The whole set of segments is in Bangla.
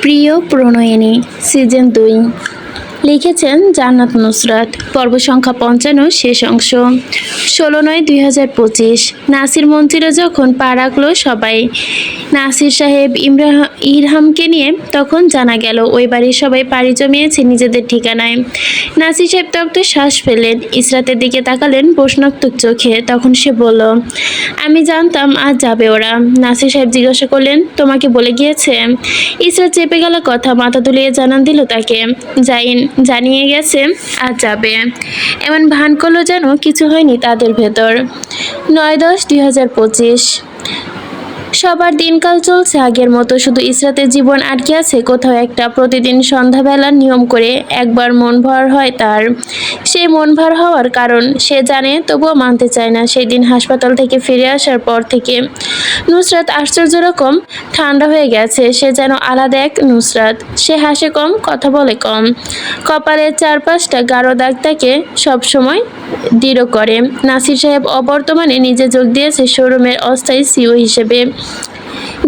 প্রিয় প্রণয়িনী সিজন 2 লিখেছেন জান্নাত নুসরাত। পর্ব সংখ্যা 55, শেষ অংশ। 16/9/2025। নাসির মঞ্জিলে যখন পা রাখলো সবাই, নাসির সাহেব ইরহামকে নিয়ে, তখন জানা গেল ওই বাড়ির সবাই পাড়ি জমিয়েছে নিজেদের ঠিকানায়। নাসির সাহেব তপ্ত শ্বাস ফেলেন, ইসরাতের দিকে তাকালেন প্রশ্নোত্তর চোখে। তখন সে বলল, আমি জানতাম আজ যাবে ওরা। নাসির সাহেব জিজ্ঞাসা করলেন, তোমাকে বলে গিয়েছে? ইসরাত চেপে গেল কথা, মাথা দুলিয়ে জানান দিল তাকে, জানিয়ে গেছে আজ যাবে। এমন ভান করলো যেন কিছু হয়নি তাদের ভেতর। 9/10/2025। সবার দিনকাল চলছে আগের মতো, শুধু ইসরাতের জীবন আটকে আছে কোথাও একটা। প্রতিদিন সন্ধ্যাবেলা নিয়ম করে একবার মন ভর হয় তার। সেই মন ভর হওয়ার কারণ সে জানে, তবুও মানতে চায় না। সেই দিন হাসপাতাল থেকে ফিরে আসার পর থেকে নুসরাত আশ্চর্য রকম ঠান্ডা হয়ে গেছে। সে যেন আলাদা এক নুসরাত। সে হাসে কম, কথা বলে কম। কপালের 4-5টা গাঢ় দাগ তাকে সবসময় দৃঢ় করে। নাসির সাহেব অবর্তমানে নিজে যোগ দিয়েছে শোরুমের অস্থায়ী সিইও হিসেবে।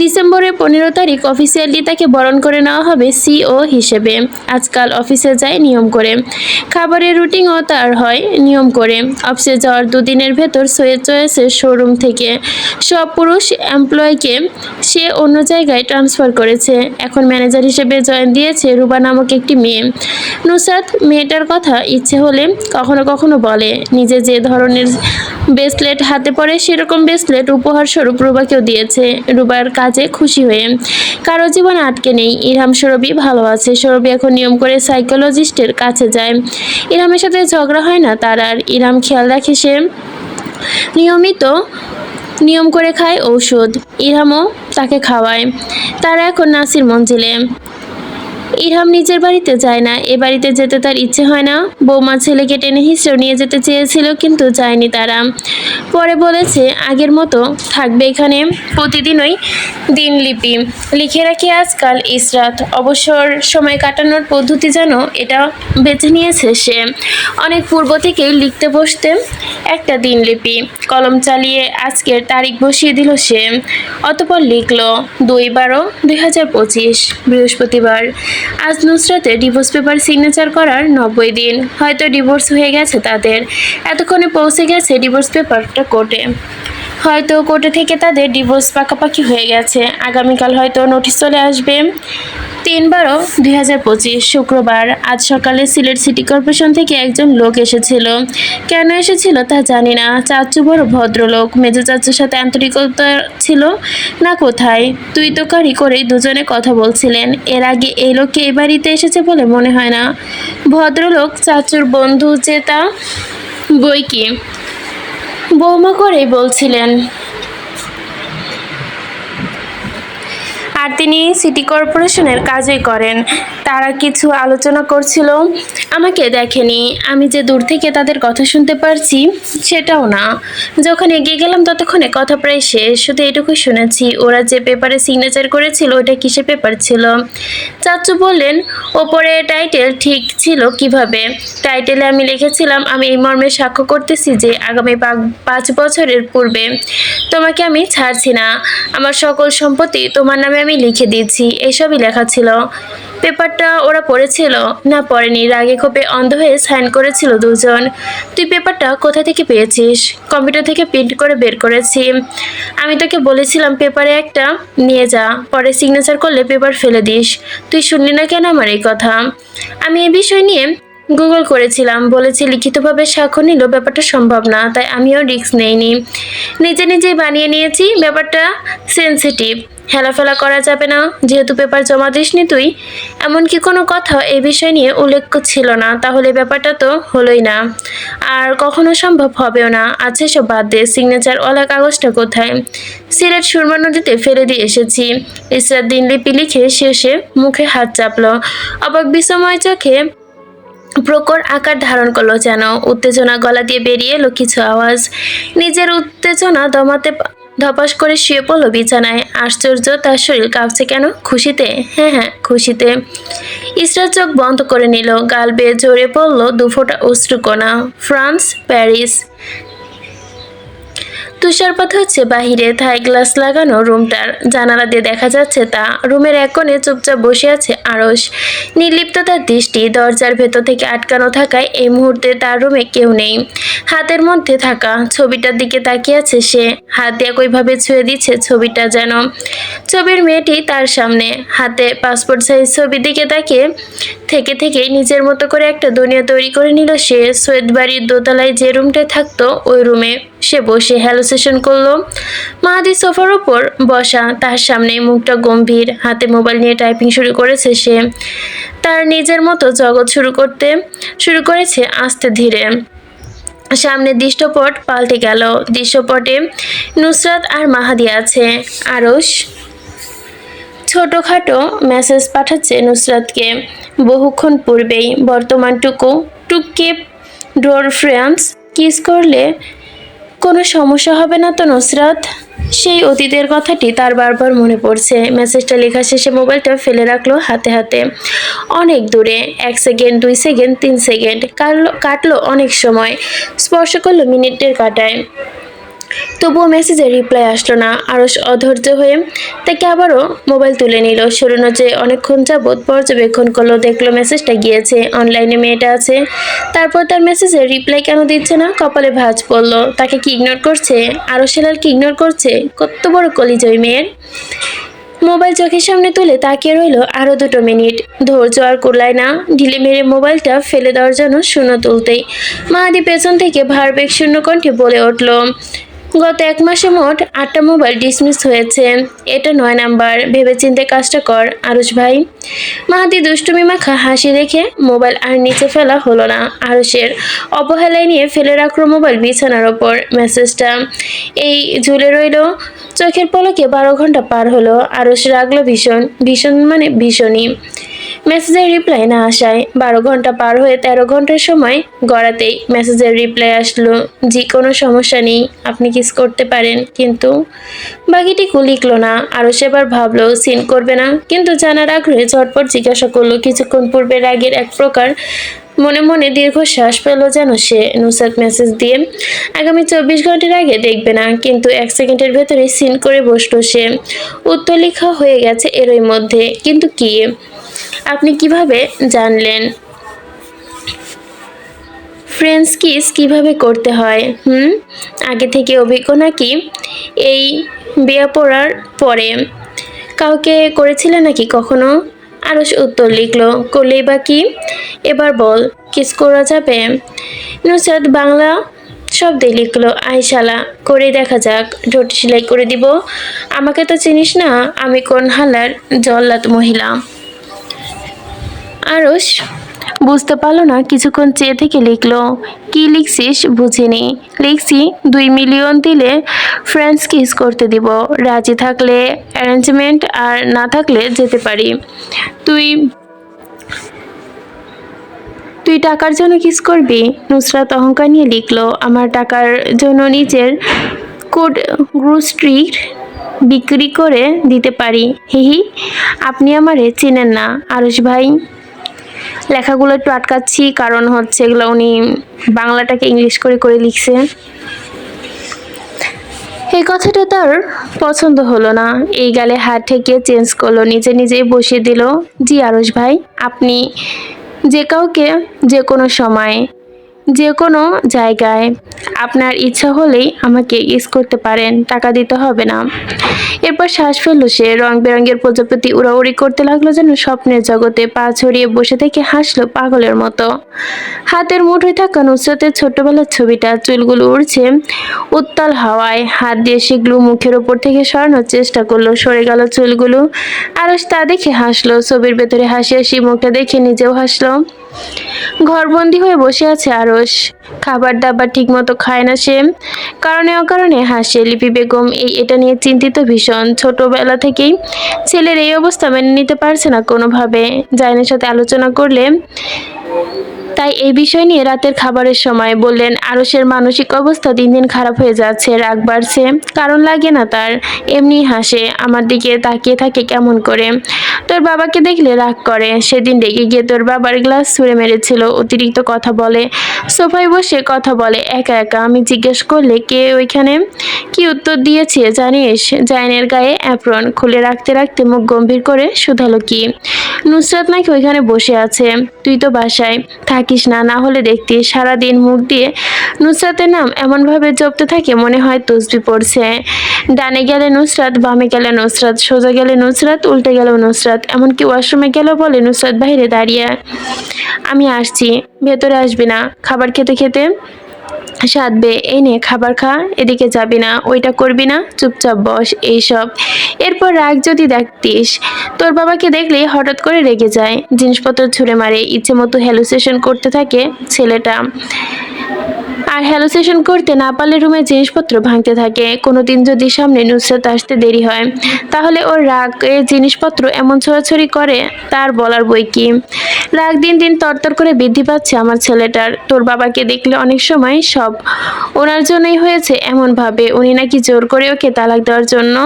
ডিসেম্বরের 15 তারিখ অফিসিয়ালি তাকে বরণ করে নেওয়া হবে সিইও হিসেবে। আজকাল অফিসে যায় নিয়ম করে, খাবারের রুটিনও তার হয় নিয়ম করে। অফিসে যাওয়ার 2 দিনের ভেতর সৈয়দ চয়েসের শোরুম থেকে সব পুরুষ এমপ্লয়িকে সে অন্য জায়গায় ট্রান্সফার করেছে। এখন ম্যানেজার হিসেবে জয়েন দিয়েছে রুবা নামক একটি মেয়ে। নুসরাত মেয়েটার কথা ইচ্ছে হলে কখনো কখনো বলে। নিজে যে ধরনের ব্রেসলেট হাতে পরে সেরকম ব্রেসলেট উপহার স্বরূপ রুবাকেও দিয়েছে, রুবার কাজে খুশি হয়ে। কারো জীবনে আটকে নেই। ইরহাম সৌরভী ভালো আছে। সৌরভী এখন নিয়ম করে সাইকোলজিস্টের কাছে যায়। ইরহামের সাথে ঝগড়া হয় না তার আর। ইরহাম খেয়াল রাখে সে নিয়ম করে খায় ঔষধ। ইরহামও তাকে খাওয়ায়। তারা এখন নাসির মঞ্জিলে। ইরহাম নিজের বাড়িতে যায় না, এ বাড়িতে যেতে তার ইচ্ছে হয় না। বৌমা ছেলেকে টেনে হিঁচড়েও নিয়ে যেতে চেয়েছিল, কিন্তু যায়নি তারা। পরে বলেছে আগের মতো থাকবে এখানে। প্রতিদিনই দিনলিপি লিখে রাখি আজকাল ইসরাত। অবসর সময় কাটানোর পদ্ধতি যেন এটা বেছে নিয়েছে সে। অনেক পূর্ব থেকেই লিখতে বসতে একটা দিনলিপি। কলম চালিয়ে আজকের তারিখ বসিয়ে দিল সে। অতঃপর লিখল 2/12/2025 বৃহস্পতিবার। আজ নুসরাতের ডিভোর্স পেপার সিগনেচার করার 90 দিন। হয়তো ডিভোর্স হয়ে গেছে তাদের। এতক্ষণে পৌঁছে গেছে ডিভোর্স পেপারটা কোর্টে। হয়তো কোর্টে থেকে তাদের ডিভোর্স পাকাপাকি হয়ে গেছে। আগামীকাল হয়তো নোটিশ চলে আসবে। 3/12/2025 শুক্রবার। আজ সকালে সিলেট সিটি কর্পোরেশন থেকে একজন লোক এসেছিল। কেন এসেছিল তা জানি না। চাচু বড় ভদ্রলোক। মেজো চাচুর সাথে আন্তরিকতা ছিল না কোথায়। তুই তোকারি করেই দুজনে কথা বলছিলেন। এর আগে এই লোককে এই বাড়িতে এসেছে বলে মনে হয় না। ভদ্রলোক চাচুর বন্ধু যে তা বই কি, বৌমা করেই বলছিলেন। আর তিনি সিটি কর্পোরেশনের কাজই করেন। তারা কিছু আলোচনা করছিল। আমাকে দেখেনি। আমি যে দূর থেকে তাদের কথা শুনতে পারছি সেটাও না। যখন এগিয়ে গেলাম ততক্ষণে কথা প্রায় শেষ। শুধু এটুকুই শুনেছি, ওরা যে পেপারে সিগনেচার করেছিল ওটা কিসের পেপার ছিল। চাচু বললেন, ওপরে টাইটেল ঠিক ছিল কিভাবে? টাইটেলে আমি লিখেছিলাম, আমি এই মর্মে সাক্ষ্য করতেছি যে আগামী 5 বছরের পূর্বে তোমাকে আমি ছাড়ছি না। আমার সকল সম্পত্তি তোমার নামে আমি লিখে দিয়েছি। এসবই লেখা ছিল। পেপারটা ওরা পড়েছিল না পড়েনি, রাগে ক্ষোভে অন্ধ হয়ে সাইন করেছিল দুজন। তুই পেপারটা কোথা থেকে পেয়েছিস? কম্পিউটার থেকে প্রিন্ট করে বের করেছি। আমি তোকে বলেছিলাম পেপারে একটা নিয়ে যা, পরে সিগনেচার করলে পেপার ফেলে দিস। তুই শুনলি না কেন আমার এই কথা? আমি এই বিষয় নিয়ে গুগল করেছিলাম। বলেছি লিখিতভাবে স্বাক্ষর নিলেও ব্যাপারটা সম্ভব না, তাই আমিও রিস্ক নেইনি। নিজেই বানিয়ে নিয়েছি। ব্যাপারটা সেনসিটিভ, হেলাফেলা করা যাবে না। যেহেতু পেপার জমা দিসনি তুই, এমনকি কোনো কথাও এই বিষয় নিয়ে উল্লেখ ছিল না, তাহলে ব্যাপারটা তো হলোই না, আর কখনো সম্ভব হবেও না। আচ্ছা সব বাদ দে, সিগনেচারওয়ালা কাগজটা কোথায়? সিলেট সুরমা নদীতে ফেলে দিয়ে এসেছি। ইসরাত দিনলিপি লিখে শেষে মুখে হাত চাপল। অবাক বিস্ময় চোখে প্রকট আকার ধারণ করলো যেন। উত্তেজনা গলা দিয়ে বেরিয়ে এলো কিছু আওয়াজ। নিজের উত্তেজনা দমাতে ধপাস করে শুয়ে পড়ল বিছানায়। আশ্চর্য, তার শরীর কাঁপছে কেন? খুশিতে? হ্যাঁ, খুশিতে। ইসরাত চোখ বন্ধ করে নিল। গাল বেয়ে ঝরে পড়ল 2 ফোঁটা অশ্রুকণা। France, Paris. তুষারপাত হচ্ছে বাহিরে, থাই গ্লাস লাগানো রুমটার জানালা দিয়ে দেখা যাচ্ছে তা। রুমের এক কোণে চুপচাপ বসে আছে আরশ, নির্লিপ্ত তার দৃষ্টি। দরজার ভেতর থেকে আটকানো থাকায় এই মুহূর্তে তার রুমে কেউ নেই। হাতের মধ্যে থাকা ছবিটার দিকে তাকিয়ে আছে সে, হাত দিয়ে একইভাবে ছুঁয়ে দিচ্ছে ছবিটা যেন। ছবির মেয়েটি তার সামনে, হাতে পাসপোর্ট সাইজ ছবির দিকে তাকিয়ে থেকে থেকেই নিজের মতো করে একটা দুনিয়া তৈরি করে নিল সে। সৈয়দ বাড়ির দোতলায় যে রুমটায় থাকতো ওই রুমে সে বসে হ্যালোসেশন করলো। মাহাদি সোফার উপর বসা, তার সামনে, মুখটা গম্ভীর, হাতে মোবাইল নিয়ে টাইপিং শুরু করেছে সে। তার নিজের মতো জগৎ শুরু করেছে আস্তে ধীরে। সামনে দৃশ্যপট পাল্টে গেল। দৃশ্যপটে নুসরাত আর মাহাদি আছে। আরশ ছোটখাটো মেসেজ পাঠাচ্ছে নুসরাতকে বহুক্ষণ পূর্বেই। বর্তমানটুকু টুককে ডোর ফ্রেন্ডস কিস করলে কোনো সমস্যা হবে না তো নুসরাত? সেই অতীতের কথাটি তার বারবার মনে পড়ছে। মেসেজটা লেখা শেষে মোবাইলটা ফেলে রাখলো হাতে হাতে। অনেক দূরে, 1 সেকেন্ড, 2 সেকেন্ড, 3 সেকেন্ড কাটলো অনেক সময়, স্পর্শ করলো মিনিটের কাঁটায়। তবুও মেসেজের রিপ্লাই আসলো না। আরশ অধৈর্য হয়ে তাকে আবারও মোবাইল তুলে নিল। সরুনো যে অনেকক্ষণ যাবৎ পর্যবেক্ষণ করলো, দেখলো মেসেজটা গিয়েছে, অনলাইনে মেয়েটা আছে। তারপর তার মেসেজের রিপ্লাই কেন দিচ্ছে না? কপালে ভাঁজ পড়লো। তাকে কি ইগনোর করছে? আরশ হেলাল কি ইগনোর করছে? কত বড় কলিজ ওই মেয়ের! মোবাইল চোখের সামনে তুলে তাকিয়ে রইল আরো 2 মিনিট। ধৈর্য আর কুলায় না, ঢিলে মেরে মোবাইলটা ফেলে দেওয়ার জন্য শূন্য তুলতেই মাহাদি পেছন থেকে ভারবেগ শূন্য কণ্ঠে বলে উঠল, গত 1 মাসে মোট 8টা মোবাইল ডিসমিস হয়েছে। এটা 9 নাম্বার। ভেবেচিন্তে কাজটা কর আরশ ভাই। মাহাদি দুষ্টুমি মাখা হাসি রেখে মোবাইল আর নিচে ফেলা হলো না। আরশের অবহেলায় নিয়ে ফেলে রাখলো মোবাইল বিছানার ওপর। মেসেজটা এই ঝুলে রইল চোখের পলকে। 12 ঘন্টা পার হলো। আরশ রাগলো ভীষণ মানে ভীষণই। মেসেজের রিপ্লাই না আসায় 12 ঘন্টা পার হয়ে 13 ঘন্টার সময় গড়াতেই মেসেজের রিপ্লাই আসলো, জি কোনো সমস্যা নেই, আপনি কিস করতে পারেন। কিন্তু বাকিটিকু লিখলো না। আরও সেবার ভাবলো সিন করবে না, কিন্তু জানার আগ্রহে ঝটপট জিজ্ঞাসা করলো। কিছুক্ষণ পূর্বে রাগের এক প্রকার মনে মনে দীর্ঘশ্বাস পেল যেন সে। নুসরাত মেসেজ দিয়ে আগামী 24 ঘন্টার আগে দেখবে না, কিন্তু 1 সেকেন্ডের ভেতরে সিন করে বসলো সে। উত্তর লেখা হয়ে গেছে এরই মধ্যে। কিন্তু কি? আপনি কিভাবে জানলেন ফ্রেঞ্চ কিস কিভাবে করতে হয়? আগে থেকে অভিজ্ঞ নাকি? এই বিয়ে পড়ার পরে কাউকে করেছিলেন নাকি কখনো? আরশ উত্তর লিখলো, করলেই বা কি? এবার বল, কিস করা যাবে? নুসরাত বাংলা শব্দে লিখলো, আয়শালা, করে দেখা যাক। ঠোঁট সেলাই করে দিব? আমাকে তো চিনিস না, আমি কোন হালার জল্লাদ মহিলা। আরশ বুঝতে পারলো না, কিছুক্ষণ চেয়ে থেকে লিখলো, কি লিখছিস বুঝিনি। লিখছি 2 মিলিয়ন দিলে ফ্রেঞ্চ কিস করতে দিব, রাজি থাকলে অ্যারেঞ্জমেন্ট, আর না থাকলে যেতে পারি। তুই তুই টাকার জন্য কিস করবি? নুসরাত অহংকার নিয়ে লিখলো, আমার টাকার জন্য নিজের কোড গ্রুস্ট্রিট বিক্রি করে দিতে পারি। হিহি, আপনি আমারে চিনেন না আরশ ভাই। লেখাগুলো একটু আটকাচ্ছি, কারণ হচ্ছে এগুলো উনি বাংলাটাকে ইংলিশ করে করে লিখছে। এই কথাটা তার পছন্দ হলো না। এই গালে হাত ঠেকিয়ে চেঞ্জ করলো, নিজে নিজেই বসিয়ে দিল, জি আরশ ভাই, আপনি যে কাউকে যে কোনো সময় যে কোনো জায়গায় আপনার ইচ্ছা হলেই আমাকে ইস করতে পারেন, টাকা দিতে হবে না। এরপর শ্বাস ফেলল সে। রং বেরঙের প্রজাপতি উড়াউড়ি করতে লাগলো যেন স্বপ্নের জগতে। পা ছড়িয়ে বসে থেকে হাসলো পাগলের মতো। হাতের মুঠোয় থাকা নুসরাতের ছোট্টবেলার ছবিটা, চুলগুলো উড়ছে উত্তাল হাওয়ায়। হাত দিয়ে সেগুলো মুখের ওপর থেকে সরানোর চেষ্টা করলো, সরে গেল চুলগুলো। আরশ তা দেখে হাসলো। ছবির ভেতরে হাসি হাসি মুখটা দেখে নিজেও হাসলো। ঘরবন্দি হয়ে বসে আছে আরশ। খাবার দাবার ঠিক মতো খায় না সে, কারণে অকারণে হাসে। লিপি বেগম এটা নিয়ে চিন্তিত ভীষণ। ছোটবেলা থেকেই ছেলের এই অবস্থা মেনে নিতে পারছে না কোনোভাবে। জাইনের সাথে আলোচনা করলে তাই এই বিষয় নিয়ে রাতের খাবারের সময় বললেন, আরশের মানসিক অবস্থা দিন দিন খারাপ হয়ে যাচ্ছে, রাগ বাড়ছে, কারণ লাগে না তার, এমনি হাসে, আমার দিকে তাকিয়ে থাকে কেমন করে। তোর বাবাকে দেখলে রাগ করে, সেদিন রেগে গিয়ে তোর বাবার গ্লাস ছুঁড়ে মেরেছিল, অতিরিক্ত কথা বলে, সোফায় বসে কথা বলে একা একা। আমি জিজ্ঞেস করলে কে ওইখানে, কি উত্তর দিয়েছে জানিস? জাইনের গায়ে অ্যাপ্রন খুলে রাখতে রাখতে মুখ গম্ভীর করে শুধালো, কি? নুসরাত নাকি ওইখানে বসে আছে, তুই তো বাসায় থাকিস না, না হলে দেখতি সারাদিন মুখ দিয়ে নুসরাতের নাম এমনভাবে জপতে থাকে মনে হয় তসবি পড়ছে। ডানে গেলে নুসরাত, বামে গেলে নুসরাত, সোজা গেলে নুসরাত, উল্টে গেলেও নুসরাত, এমনকি ওয়াশরুমে গেলেও বলে নুসরাত বাইরে দাঁড়িয়ে, আমি আসছি, ভেতরে আসবি না, খাবার খেতে খেতে সাধবে, এই নে খাবার খা, এদিকে যাবি না, ওইটা করবি না, চুপচাপ বস, এইসব। এরপর রাগ যদি দেখতিস, তোর বাবাকে দেখলেই হঠাৎ করে রেগে যায়, জিনিসপত্র ছুঁড়ে মারে, ইচ্ছে মতো হ্যালুসিনেশন করতে থাকে ছেলেটা। আর হ্যালুসিনেশন করতে না পারলে রুমের জিনিসপত্র ভাঙতে থাকে। কোনোদিন যদি সামনে নুসরাত আসতে দেরি হয়, তাহলে ওর রাগে জিনিসপত্র এমন ছোড়াছড়ি করে, তার বলার বই কি। রাগ দিন দিন তরতর করে বৃদ্ধি পাচ্ছে আমার ছেলেটার। তোর বাবাকে দেখলে অনেক সময় সব ওনার জন্যই হয়েছে এমন ভাবে, উনি নাকি জোর করে ওকে তালাক দেওয়ার জন্য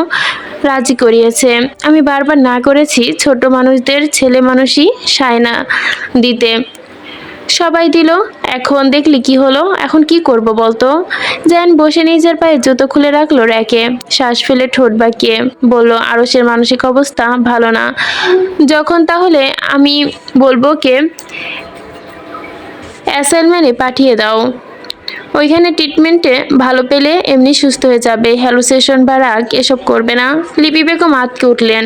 রাজি করিয়েছে। আমি বারবার না করেছি, ছোট মানুষদের ছেলে মানুষই সায় না দিতে, সবাই দিল, এখন দেখলি কি হলো, এখন কি করব বলতো? জ্যান বসে নিজের পায়ে জুতো খুলে রাখলো র্যাকে, শ্বাস ফেলে ঠোঁট বাঁকিয়ে বলল, আরশের মানসিক অবস্থা ভালো না যখন, তাহলে আমি বলবো কে অ্যাসাইনমেন্টে পাঠিয়ে দাও, ওইখানে ট্রিটমেন্টে ভালো পেলে এমনি সুস্থ হয়ে যাবে, হ্যালুসিনেশন বা রাগ এসব করবে না। লিপি বেগম আঁতকে উঠলেন,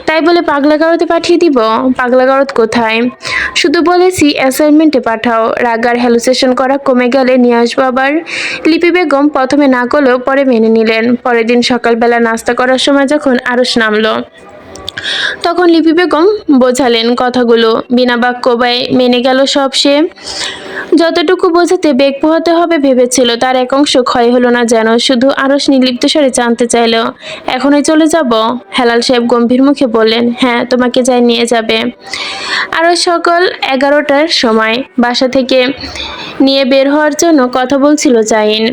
তাই বলে পাগলা গারদে পাঠিয়ে দিব? পাগলা গারদ কোথায়, শুধু বলেছি অ্যাসাইনমেন্টে পাঠাও, রাগ আর হ্যালুসিনেশন করা কমে গেলে নিয়ে আসবো আবার। লিপি বেগম প্রথমে না করলেও পরে মেনে নিলেন। পরের দিন সকালবেলা নাস্তা করার সময় যখন আরশ নামলো, তখন লিপি বেগম বোঝালেন কথাগুলো, বিনা বাক্য ব্যয়ে মেনে গেল সব সে। যতটুকু বোঝাতে বেগ পোহাতে হবে ভেবেছিল, তার এক অংশ ক্ষয় হলো না যেন। শুধু আরশ নির্লিপ্ত স্বরে জানতে চাইল, এখনই চলে যাব? হেলাল সাহেব গম্ভীর মুখে বললেন, হ্যাঁ, তোমাকে যাই নিয়ে যাবে। আরশ সকাল 11টার সময় বাসা থেকে নিয়ে বের হওয়ার জন্য কথা বলছিল জাইন।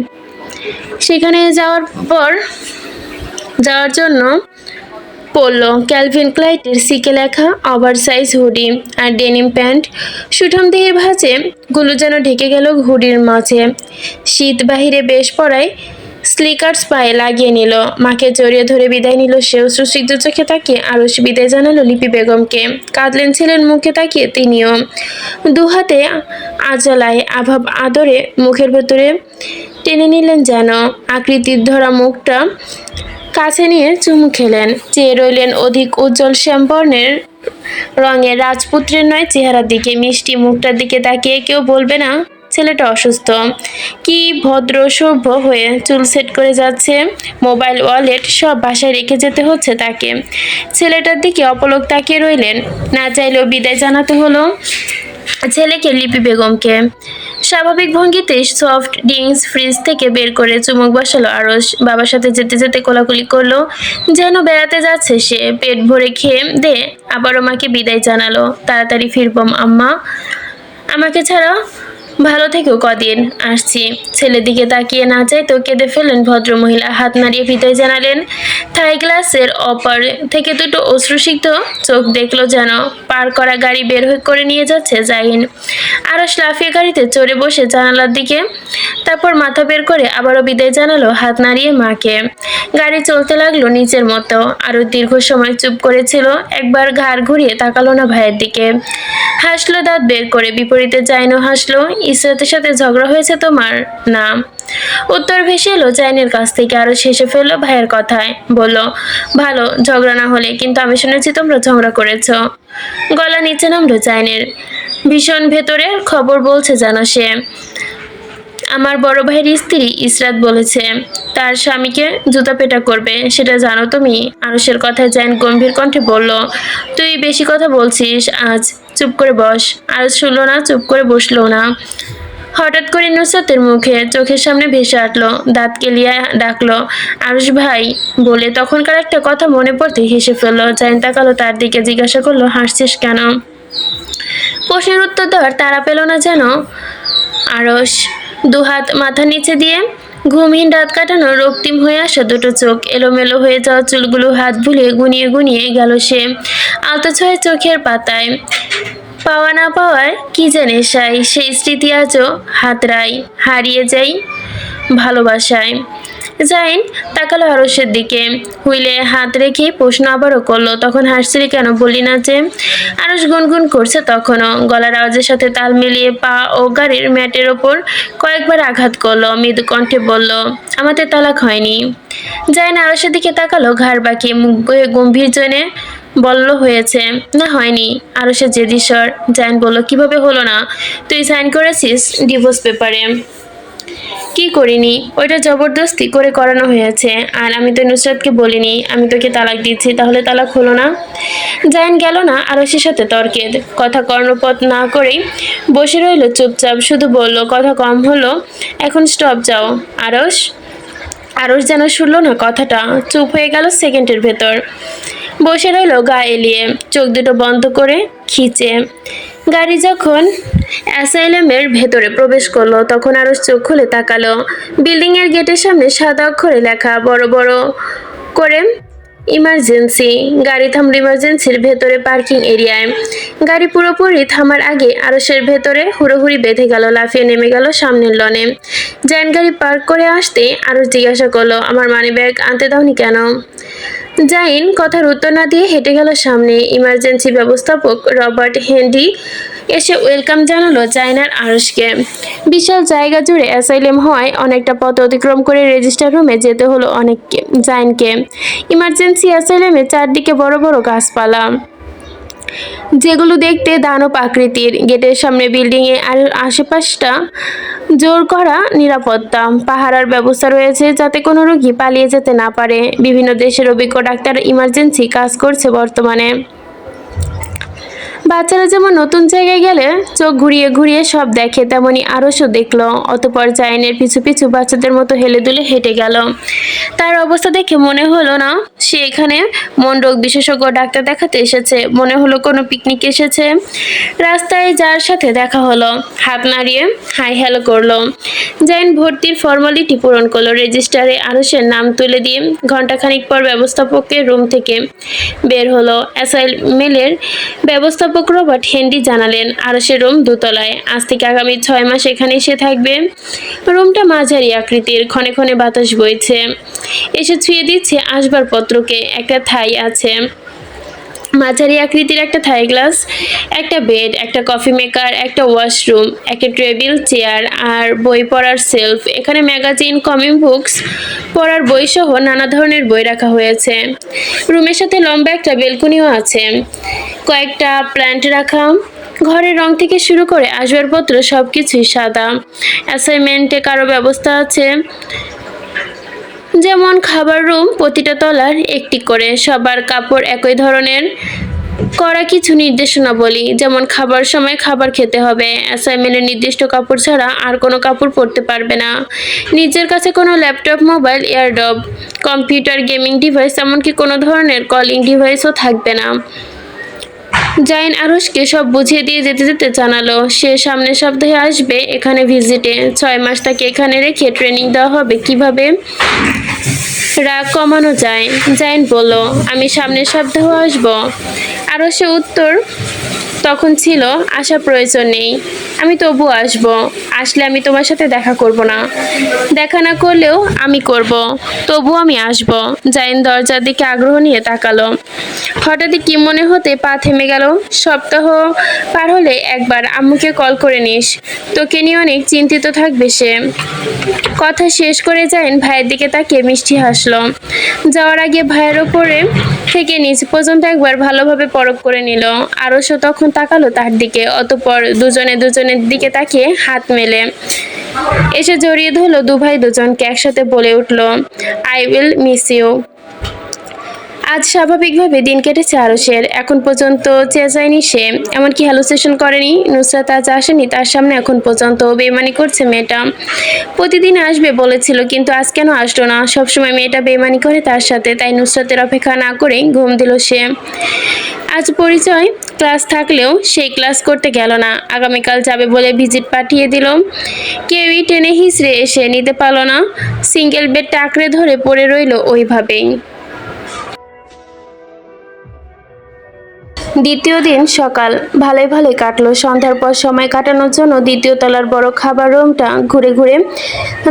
সেখানে যাওয়ার জন্য পরল ক্যালভিন ক্লাইটের সিকে লেখা ওভারসাইজ হুডি আর ডেনিম প্যান্ট। সুঠাম দেহের ভাঁজে গুলো যেন ঢেকে গেল হুডির মাঝে। শীত বাহিরে বেশ পড়ায় স্লিকার্স পায়ে লাগিয়ে নিল, মাকে জড়িয়ে ধরে বিদায় নিল সেও। সুস্নিগ্ধ চোখে তাকিয়ে আরশ বিদায় জানালো লিপি বেগমকে। কাঁদলেন ছেলের মুখে তাকিয়ে তিনিও, দুহাতে আজলায় আভাব আদরে মুখের ভেতরে টেনে নিলেন যেন। আকৃতির ধরা মুখটা কাছে নিয়ে চুমু খেলেন, চেয়ে রইলেন অধিক উজ্জ্বল শ্যামবর্ণের রঙের রাজপুত্রের নয় চেহারার দিকে। মিষ্টি মুখটার দিকে তাকিয়ে কেউ বলবে না ছেলেটা অসুস্থ। কি ভদ্র সভ্য হয়ে চুল সেট করে যাচ্ছে, মোবাইল ওয়ালেট সব বাসায় রেখে যেতে হচ্ছে তাকে। ছেলেটার দিকে অপলক তাকিয়ে রইলেন, না চাইলেও বিদায় জানাতে হলো ছেলেকে লিপি বেগমকে। স্বাভাবিক ভঙ্গিতে সফট ড্রিঙ্কস ফ্রিজ থেকে বের করে চুমুক বসালো আরশ। বাবার সাথে যেতে যেতে কোলাকুলি করলো, যেন বেড়াতে যাচ্ছে সে। পেট ভরে খেয়ে দে, আবারও মাকে বিদায় জানালো, তাড়াতাড়ি ফিরবো আম্মা, আমাকে ছাড়া ভালো থেকেও কদিন, আসছি। ছেলের দিকে তাকিয়ে না চাইতেও কেঁদে ফেললেন ভদ্রমহিলা, হাত নাড়িয়ে বিদায় জানালেন। থাই গ্লাসের অপর থেকে দুটো অশ্রুসিক্ত চোখ দেখলো যেন। পার করা গাড়ি বের করে নিয়ে যাচ্ছে জাহিন। আরশ লাফিয়ে গাড়িতে চড়ে বসে জানালার দিকে, তারপর মাথা বের করে আবারও বিদায় জানালো হাত নাড়িয়ে মাকে। গাড়ি চলতে লাগলো নিজের মতো। আরও দীর্ঘ সময় চুপ করেছিল, একবার ঘাড় ঘুরিয়ে তাকালো না ভাইয়ের দিকে। হাসলো দাঁত বের করে, বিপরীতে জাইনও হাসলো। ইসরাতের সাথে ঝগড়া হয়েছে তোমার? না। উত্তর ভেসে এলো জাইনের কাছ থেকে। আরো শেষে ফেললো ভাইয়ের কথায়, বলল, ভালো ঝগড়া না হলে, কিন্তু আমি শুনেছি তোমরা ঝগড়া করেছো। গলা নিচে নামলো জাইনের, ভীষণ ভেতরের খবর বলছে যেন সে। আমার বড় ভাইয়ের স্ত্রী ইসরাত বলেছে তার স্বামীকে জুতা পেটা করবে, সেটা জানো তুমি? আরশের কথায় জাইন গম্ভীর কণ্ঠে বলল, তুই বেশি কথা বলছিস আজ, চুপ করে বস। আরশ শুনলো না, চুপ করে বসলো না। হঠাৎ করে নুসরাতের মুখে চোখের সামনে ভেসে আসলো, দাঁত কেলিয়ে ডাকলো, আরশ ভাই বলে তখনকার একটা কথা মনে পড়তে হেসে ফেললো। জাইন তাকালো তার দিকে, জিজ্ঞাসা করলো, হাসছিস কেন? প্রশ্নের উত্তর দেওয়ার তাড়া পেল না যেন আরশ। দুহাত মাথার নিচে দিয়ে ঘুমহীন রাত কাটানো রক্তিম হয়ে আসা দুটো চোখ, এলোমেলো হয়ে যাওয়া চুলগুলো হাত বুলিয়ে গুনিয়ে গুনিয়ে গেল সে আলতো ছোঁয়ায় চোখের পাতায়। পাওয়া না পাওয়ার কি জানে সাই, সেই স্মৃতি আজও হাতড়াই, হারিয়ে যাই ভালোবাসায়। জাইন তাকালো আরশের দিকে, হুইলে হাত রেখে প্রশ্ন আবারও করলো, তখন হাসছিলি কেন, বললি না যে? আরশ গুনগুন করছে তখনও, গলার আওয়াজের সাথে তাল মিলিয়ে পা ও গাড়ির ম্যাটের ওপর কয়েকবার আঘাত করলো, মৃদু কণ্ঠে বলল, আমাদের তালাক হয়নি। জাইন আরশের দিকে তাকালো, ঘাড় বাঁকিয়ে, মুখ গম্ভীর জনে বলল, হয়েছে না হয়নি। আরশের জেদি স্বর। জাইন বলল, কিভাবে হলো না? তুই সাইন করেছিস ডিভোর্স পেপারে। কি করিনি, ওইটা জবরদস্তি করে করানো হয়েছে। আর আমি তো নুসরাতকে বলিনি আমি তোকে তালাক দিচ্ছি, তাহলে তালাক হলো না? জাইন গেল না আরশের সাথে তর্কে, কথা কর্ণপাত না করেই বসে রইল চুপচাপ, শুধু বলল, কথা কম হলো, এখন স্টপ যাও। আরশ আরশ যেন শুনল না কথাটা, চুপ হয়ে গেল সেকেন্ডের ভেতর, বসে রইল গা এলিয়ে, চোখ দুটো বন্ধ করে খিচে। গাড়ি যখন অ্যাসাইলামের ভেতরে প্রবেশ করলো তখন আরশ চোখ খুলে তাকালো। বিল্ডিং এর গেটের সামনে সাদা অক্ষরে লেখা বড় বড় করে ইমার্জেন্সি। গাড়ি থামল ইমার্জেন্সির ভেতরে পার্কিং এরিয়ায়। গাড়ি পুরোপুরি থামার আগে আরশের ভেতরে হুড়োহুড়ি বেঁধে গেল, লাফিয়ে নেমে গেল সামনের লনে। জাইন গাড়ি পার্ক করে আসতে আরশ জিজ্ঞাসা করলো, আমার মানিব্যাগ আনতে দাওনি কেন? জাইন কথার উত্তর না দিয়ে হেঁটে গেল সামনে। ইমার্জেন্সি ব্যবস্থাপক রবার্ট হেনরি এসে ওয়েলকাম জানালো জাইন আর আরশকে। বিশাল জায়গা জুড়ে অ্যাসাইলেম হওয়ায় অনেকটা পথ অতিক্রম করে রেজিস্টার রুমে যেতে হলো অনেককে জাইনকে। ইমার্জেন্সি অ্যাসাইলেমে চারদিকে বড় বড় গাছপালা, যেগুলো দেখতে দানব আকৃতির। গেটের সামনে বিল্ডিংয়ে আর আশেপাশটা জোর করা নিরাপত্তা, পাহারার ব্যবস্থা রয়েছে যাতে কোনো রোগী পালিয়ে যেতে না পারে। বিভিন্ন দেশের অভিজ্ঞ ডাক্তার ইমার্জেন্সি কাজ করছে বর্তমানে। বাচ্চারা যেমন নতুন জায়গায় গেলে চোখ ঘুরিয়ে ঘুরিয়ে সব দেখে, তেমনি আরশও দেখলো। অতঃপর জাইনের পিছু পিছু বাচ্চাদের মতো হেলে দুলে হেঁটে গেল। তার অবস্থা দেখে মনে হলো না সে এখানে মন রোগ বিশেষজ্ঞ ডাক্তার দেখাতে এসেছে, মনে হলো কোনো পিকনিক এসেছে। রাস্তায় যার সাথে দেখা হলো হাত নাড়িয়ে হাই হ্যালো করলো। জাইন ভর্তির ফর্মালিটি পূরণ করলো, রেজিস্টারে আরশের নাম তুলে দিয়ে ঘণ্টাখানিক পর ব্যবস্থাপকের রুম থেকে বের হলো। অ্যাসাইলমেন্টের ব্যবস্থাপক রবার্ট হেনরি জানালেন, আরশের রুম দোতলায়, আজ থেকে আগামী 6 মাস এখানে সে থাকবে। রুমটা মাঝারি আকৃতির, ক্ষণে ক্ষণে বাতাস বইছে, এসে ছুঁয়ে দিচ্ছে আসবাবপত্রকে। একটা থাই আছে, মাঝারি আকৃতির একটা থাই গ্লাস, একটা বেড, একটা কফি মেকার, একটা ওয়াশরুম, একটা টেবিল চেয়ার আর বই পড়ার সেলফ। এখানে ম্যাগাজিন, কমিক বুকস, পড়ার বই সহ নানা ধরনের বই রাখা হয়েছে। রুমের সাথে লম্বা একটা বেলকনিও আছে, কয়েকটা প্ল্যান্ট রাখা। ঘরের রং থেকে শুরু করে আসবাবপত্র সবকিছুই সাদা। অ্যাসাইনমেন্টে কারো ব্যবস্থা আছে, যেমন খাবার রুম প্রতিটা তলার একটি করে, সবার কাপড় একই ধরনের, করা কিছু নির্দেশনাবলী, যেমন খাবার সময় খাবার খেতে হবে, অ্যাসাইনমেন্টের নির্দিষ্ট কাপড় ছাড়া আর কোনো কাপড় পরতে পারবে না, নিজের কাছে কোনো laptop, mobile, airdrop, computer, gaming device, এমনকি কোনো ধরনের কলিং ডিভাইসও থাকবে না। জাইন আরশকে সব বুঝিয়ে দিয়ে যেতে যেতে জানালো সে সামনের সপ্তাহে আসবে এখানে ভিজিটে। 6 মাস তাকে এখানে রেখে ট্রেনিং দেওয়া হবে কিভাবে রাগ কমানো যায়। জাইন বলল, আমি সামনের সপ্তাহ আসবো। আরশের উত্তর তখন ছিল, আসার প্রয়োজন নেই, আমি তবু আসবো। আসলে আমি তোমার সাথে দেখা করব না, দেখা না করলেও আমি করব, তবু আমি আসবো। জাইন দরজার দিকে আগ্রহ নিয়ে তাকালো। হঠাৎই কি মনে হতে পা থেমে গেল। সপ্তাহ পার হলে একবার আম্মুকে কল করে নিস, তোকে নিয়ে অনেক চিন্তিত থাকবে সে। কথা শেষ করে জাইন ভাইয়ের দিকে তাকিয়ে মিষ্টি হাসলো। যাওয়ার আগে ভাইয়ের ওপরে থেকে নিচ পর্যন্ত একবার ভালোভাবে পরখ করে নিল। আরশও তখন তাকালো তার দিকে, অতঃপর দুজনে দুজনের দিকে তাকিয়ে হাত মেলে এসে জড়িয়ে ধরলো দুভাই দুজনকে। একসাথে বলে উঠল, আই উইল মিস ইউ। আজ স্বাভাবিকভাবে দিন কেটেছে আরশের। এখন পর্যন্ত চেঁচায়নি সে, এমনকি হ্যালুসিনেশন করেনি। নুসরাত আজ আসেনি তার সামনে, এখন পর্যন্ত বেইমানি করছে মেয়েটা। প্রতিদিন আসবে বলেছিল, কিন্তু আজ কেন আসলো না? সবসময় মেয়েটা বেইমানি করে তার সাথে, তাই নুসরাতের অপেক্ষা না করে ঘুম দিল সে। আজ পরিচয় ক্লাস থাকলেও সেই ক্লাস করতে গেল না। আগামীকাল যাবে বলে ভিজিট পাঠিয়ে দিল। কেউই টেনে হিঁচড়ে এসে নিতে পারল না। সিঙ্গেল বেডটা আঁকড়ে ধরে পড়ে রইল ওইভাবেই। দ্বিতীয় দিন সকাল ভালোই ভালোই কাটলো। সন্ধ্যার পর সময় কাটানোর জন্য দ্বিতীয় তলার বড় খাবার রুমটা ঘুরে ঘুরে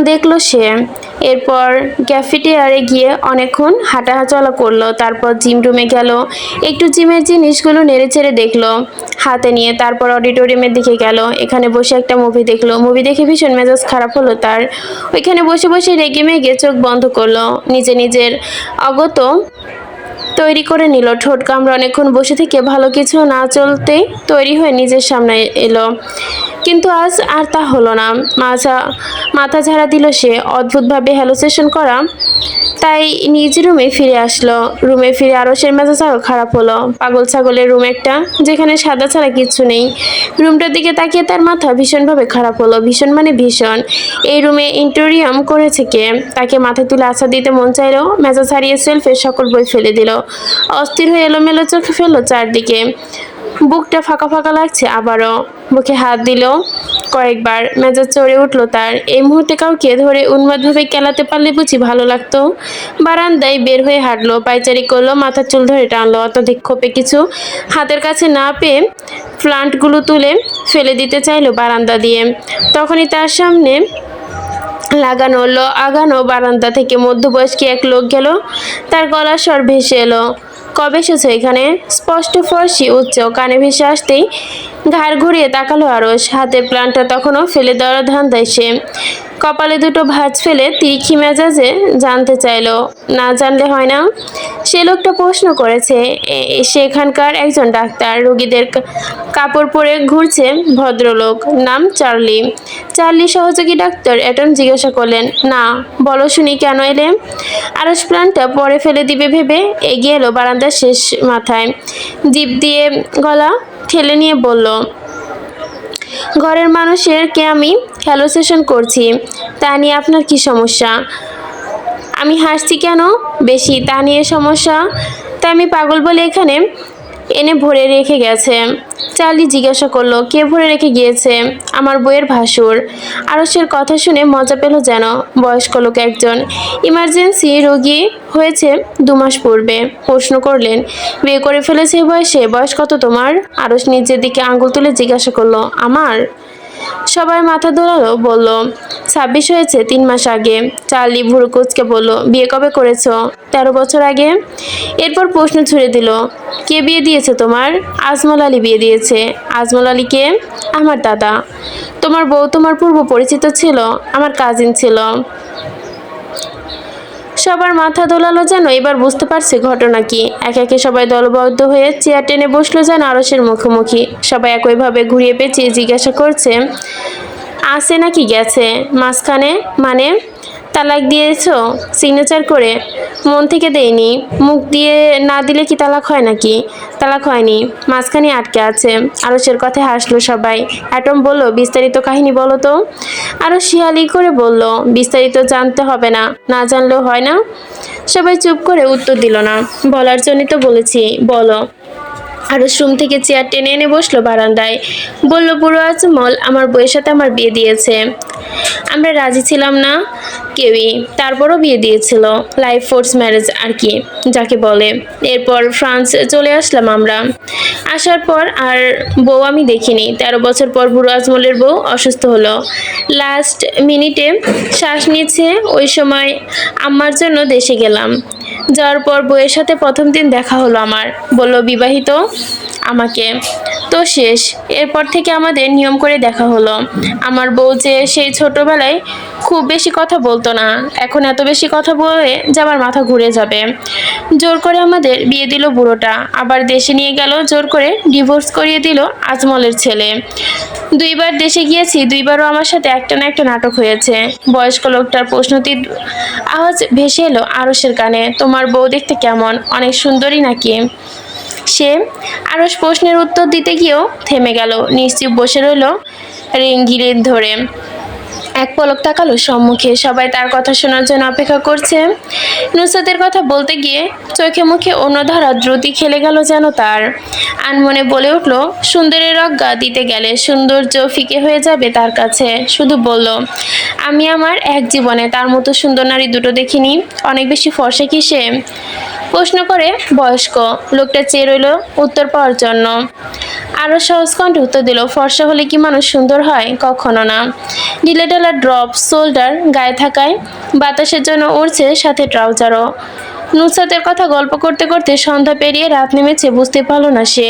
দেখলো সে। এরপর ক্যাফেটেরিয়ায় গিয়ে অনেকক্ষণ হাঁটাচলা করলো। তারপর জিম রুমে গেল, একটু জিমের জিনিসগুলো নেড়েচেড়ে দেখলো হাতে নিয়ে। তারপর অডিটোরিয়ামের দিকে গেল, এখানে বসে একটা মুভি দেখলো। মুভি দেখে ভীষণ মেজাজ খারাপ হলো তার। ওইখানে বসে বসে রেগে মেগে চোখ বন্ধ করলো। নিজের অগত তৈরি করে নিল। ঠোঁট কামড়ে অনেকক্ষণ বসে থেকে ভালো কিছু না চলতে তৈরি হয়ে নিজের সামনে এলো, কিন্তু আজ আর তা হলো না। মাথা ঝাড়া দিল সে। অদ্ভুতভাবে হ্যালুসিনেশন করা, তাই নিজ রুমে ফিরে আসলো। রুমে ফিরে আরশের মেজাজ আরও খারাপ হলো। পাগল ছাগলের রুম একটা, যেখানে সাদা ছাড়া কিচ্ছু নেই। রুমটার দিকে তাকিয়ে তার মাথা ভীষণভাবে খারাপ হলো। ভীষণ মানে ভীষণ। এই রুমে ইন্টেরিয়ম করেছে কে? তাকে মাথায় তুলে আশা দিতে মন চাইলো। মেজাজ হারিয়ে সেলফের সকল বই ফেলে দিল। অস্থির হয়ে এলোমেলো চোখে ফেললো চারদিকে। বুকটা ফাঁকা ফাঁকা লাগছে। আবারও বুকে হাত দিল কয়েকবার। মেজাজ চড়ে উঠলো তার। এই মুহূর্তে কাউকে ধরে উন্মাদভাবে কেলাতে পারলে বুঝি ভালো লাগতো। বারান্দায় বের হয়ে হাঁটলো, পায়চারি করলো, মাথার চুল ধরে টানলো। অত্যধিক ক্ষোভে কিছু হাতের কাছে না পেয়ে প্লান্টগুলো তুলে ফেলে দিতে চাইলো বারান্দা দিয়ে। তখনই তার সামনে আগানো বারান্দা থেকে মধ্যবয়স্ক এক লোক গেল। তার গলার স্বর ভেসে এলো, কবে এসেছো এখানে? স্পষ্ট ফর্সি উচ্চ, কানে ভেসে আসতেই ঘাড় ঘুরিয়ে তাকালো আরশ। হাতের প্লান্টটা তখনও ফেলে দেওয়ার ধান্দায় সে। কপালে দুটো ভাঁজ ফেলে তীক্ষ্ণ মেজাজে জানতে চাইলো, না জানলে হয় না? সে লোকটা প্রশ্ন করেছে। সেখানকার একজন ডাক্তার। রোগীদের কাপড় পরে ঘুরছে ভদ্রলোক, নাম চার্লি। চার্লি সহযোগী ডাক্তার এটন জিজ্ঞাসা করলেন, না, বলো শুনি কেন এলে? আরশ প্লান্টটা পরে ফেলে দিবে ভেবে এগিয়ে এলো বারান্দার শেষ মাথায়। জিভ দিয়ে গলা ঠেলে নিয়ে বলল, ঘরের মানুষের কে আমি হ্যালুসিনেশন করছি, তা নিয়ে আপনার কি সমস্যা? আমি হাসছি কেন বেশি, তা নিয়ে সমস্যা? তা আমি পাগল বলে এখানে এনে ভরে রেখে গেছে। চার্লি জিজ্ঞাসা করলো, কে ভরে রেখে গিয়েছে? আমার বইয়ের ভাসুর। আরশের কথা শুনে মজা পেল যেন। বয়স্ক লোক একজন, ইমার্জেন্সি রোগী হয়েছে 2 মাস পূর্বে। প্রশ্ন করলেন, বিয়ে করে ফেলেছে বয়সে? বয়স কত তোমার? আরশ নিজের দিকে আঙ্গুল তুলে জিজ্ঞাসা করলো, আমার? সবাই মাথা দোলালো, বলল 26 হয়েছে 3 মাস আগে। চার্লি ভুরু কুঁচকে বলল, বিয়ে কবে করেছো? 13 বছর আগে। এরপর প্রশ্ন ছুড়ে দিল, কে বিয়ে দিয়েছে তোমার? আজমল আলী বিয়ে দিয়েছে। আজমল আলী কে? আমার দাদা। তোমার বউ তোমার পূর্ব পরিচিত ছিল? আমার কাজিন ছিল। সবার মাথা দোলালো যেন। এবার বুঝতে পারছে ঘটনা কি। একে একে সবাই দলবদ্ধ হয়ে চেয়ার টেনে বসলো যেন আরশের মুখোমুখি। সবাই একইভাবে ঘুরিয়ে পেঁচিয়ে জিজ্ঞাসা করছে, আছে নাকি গেছে? মাঝখানে মানে? তালাক দিয়েছো সিগনেচার করে? মন থেকে দেয়নি। মুখ দিয়ে না দিলে কি তালাক হয় নাকি? তালাক হয়নি, মাঝখানে আটকে আছে। আরশের কথায় হাসলো সবাই। অ্যাটম বলল, বিস্তারিত কাহিনী বলো তো। আরো শিয়ালি করে বলল, বিস্তারিত জানতে হবে না, না জানলেও হয় না। সবাই চুপ করে উত্তর দিল না। বলার জন্যই তো বলেছি, বলো। আরশ রুম থেকে চেয়ার টেনে এনে বসলো বারান্দায়। বলল, বুড়ো আজমল আমার বউয়ের সাথে আমার বিয়ে দিয়েছে। আমরা রাজি ছিলাম না কেউই, তারপরও বিয়ে দিয়েছিল। লাইফ ফোর্স ম্যারেজ আর কি, যাকে বলে। এরপর ফ্রান্স চলে আসলাম আমরা। আসার পর আর বউ আমি দেখিনি। 13 বছর পর বুড়ো আজমলের বউ অসুস্থ হলো। লাস্ট মিনিটে শ্বাস নিচ্ছে, ওই সময় আম্মার জন্য দেশে গেলাম। যাওয়ার পর বউয়ের সাথে প্রথম দিন দেখা হলো আমার। বলল বিবাহিত আমাকে, তো শেষ। এরপর থেকে আমাদের নিয়ম করে দেখা হলো। আমার বউ যে সেই ছোটবেলায় খুব বেশি কথা বলতো না, এখন এত বেশি কথা বলে যে আমার মাথা ঘুরে যাবে। জোর করে আমাদের বিয়ে দিল বুড়োটা, আবার দেশে নিয়ে গেল জোর করে, ডিভোর্স করিয়ে দিল আজমলের ছেলে। দুইবার দেশে গিয়েছি, দুইবারও আমার সাথে একটা না একটা নাটক হয়েছে। বয়স্ক লোকটার প্রশ্নটির আওয়াজ ভেসে এলো আরসের কানে। তোমার বউ দেখতে কেমন, অনেক সুন্দরী নাকি? সে আরস প্রশ্নের উত্তর দিতে গিয়েও থেমে গেল, নিশ্চুপ বসে রইল রেঙ্গিরে ধরে। এক পলক তাকালো সম্মুখে, সবাই তার কথা শোনার জন্য অপেক্ষা করছে। নুসরাতের কথা বলতে গিয়ে চোখে মুখে অন্যধারা দ্রুতি খেলে গেল যেন তার। আনমনে বলে উঠল, সুন্দরের অজ্ঞা দিতে গেলে সৌন্দর্য ফিকে হয়ে যাবে তার কাছে। শুধু বলল, আমি আমার এক জীবনে তার মতো সুন্দর নারী দুটো দেখিনি। অনেক বেশি ফর্সা কি সে? প্রশ্ন করে বয়স্ক লোকটা চেয়ে রইল উত্তর পাওয়ার জন্য। আরো সহজ কণ্ঠে উত্তর দিল, ফর্সা হলে কি মানুষ সুন্দর হয়? কখনো না। ঢিলেঢালা ড্রপ শোল্ডার গায়ে থাকায় বাতাসের জন্য উড়ছে, সাথে ট্রাউজারও। নুসরাতের কথা গল্প করতে করতে সন্ধ্যা পেরিয়ে রাত নেমেছে বুঝতে পারল না সে।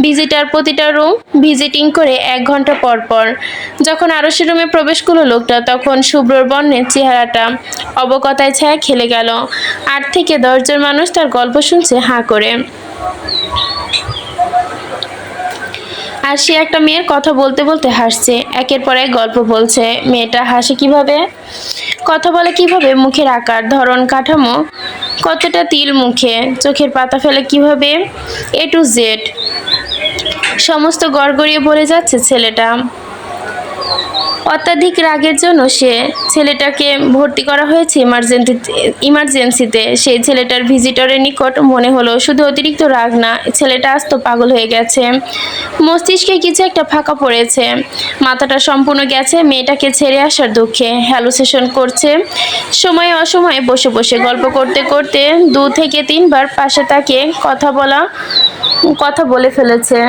ভিজিটার প্রতিটা রুম ভিজিটিং করে 1 ঘন্টা পর পর যখন আরশের রুমে প্রবেশ করলো লোকটা, তখন শুভ্রর বর্ণের চেহারাটা অবকতায় ছায়া খেলে গেল। 8 থেকে 10 জন মানুষ তার গল্প শুনছে হাঁ করে। আর সে একটা মেয়ের কথা বলতে বলতে হাসছে, একের পর এক গল্প বলছে। মেয়েটা হাসে কিভাবে, কথা বলে কিভাবে, মুখের আকার ধরন কাঠামো কতটা তিল মুখে, চোখের পাতা ফেলে কিভাবে, A to Z সমস্ত গড়গড়িয়ে বলে যাচ্ছে ছেলেটা। অত্যাধিক রাগের জন্য ছেলেটাকে ভর্তি করা হয়েছে ইমার্জেন্সিতে। সেই ছেলেটার ভিজিটরের নিকট মনে হলো শুধু অতিরিক্ত রাগ না, ছেলেটা আজ তো পাগল হয়ে গেছে। মস্তিষ্কে কিছু একটা ফাঁকা পড়েছে, মাথাটা সম্পূর্ণ গেছে মেয়েটাকে ছেড়ে আসার দুঃখে। হ্যালুসিনেশন করছে, সময়ে অসময়ে বসে বসে গল্প করতে করতে 2 থেকে 3 বার পাশে তাকে কথা বলে ফেলেছে।